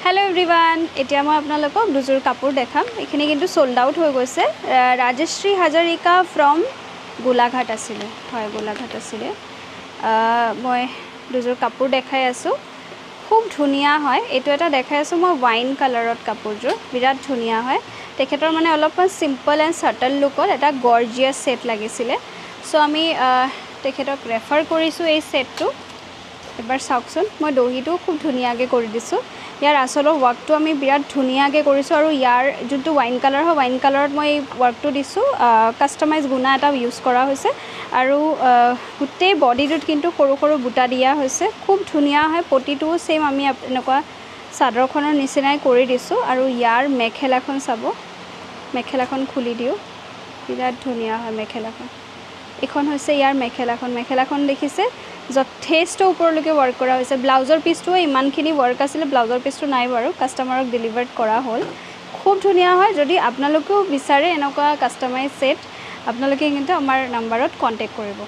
hello everyone এতিয়া মই আপোনালোকক দুজোৰ কাপোৰ দেখাম এখিনি কিন্তু সোল্ড আউট হৈ গৈছে ৰাজশ্ৰী হাজাৰিকা ফ্ৰম গোলাঘাট আছিল হয় গোলাঘাট আছিল মই দুজোৰ কাপোৰ দেখাই আছো খুব ধুনিয়া হয় এটো এটা দেখাই আছো মই ওয়াইন কালাৰত কাপোৰজোৰ বিৰাট ধুনিয়া হয় তেখেতৰ মানে অলপমান সিম্পল এন্ড সাটল লুকত এটা গৰ্জিয়াস সেট লাগিছিল সো আমি তেখেতক ৰেফাৰ কৰিছো এই সেটটো এবাৰ চাওকচোন মই দহিটো খুব ধুনিয়াকৈ কৰি দিছো ইয়াৰ আসলৰ ওয়াৰ্কটো আমি বিৰাট ধুনিয়াকৈ কৰিছো আৰু ইয়াৰ যোনটো ওয়াইন কালাৰ হয় ওয়াইন কালাৰত মই ওয়াৰ্কটো দিছো কাস্টমাইজ গুণা এটা ইউজ কৰা হৈছে আৰু গুটেই বডিটোত কিন্তু সৰু সৰু বুটা দিয়া হৈছে খুব ধুনিয়া হয় পটিটো সেম আমি এনেকুৱা সাদৰখনৰ নিচিনাই কৰি দিছো আৰু ইয়াৰ মেখেলাখন চাব মেখেলাখন খুলি দিও বিৰাট ধুনিয়া হয় মেখেলাখন এখন হৈছে ইয়াৰ মেখেলাখন দেখিছে যথেষ্ট ওপৰলৈকে ওয়াৰ্ক কৰা হৈছে ব্লাউজৰ পিছটো ইমানখিনি ওয়াৰ্ক আছিল ব্লাউজৰ পিছটো নাই বাৰু কাস্টমাৰক ডেলিভাৰ্ড কৰা হ'ল খুব ধুনিয়া হয় যদি আপোনালোকেও বিচাৰে এনেকুৱা কাস্টমাইজ সেট আপোনালোকে কিন্তু আমাৰ নম্বৰত কন্টাক্ট কৰিব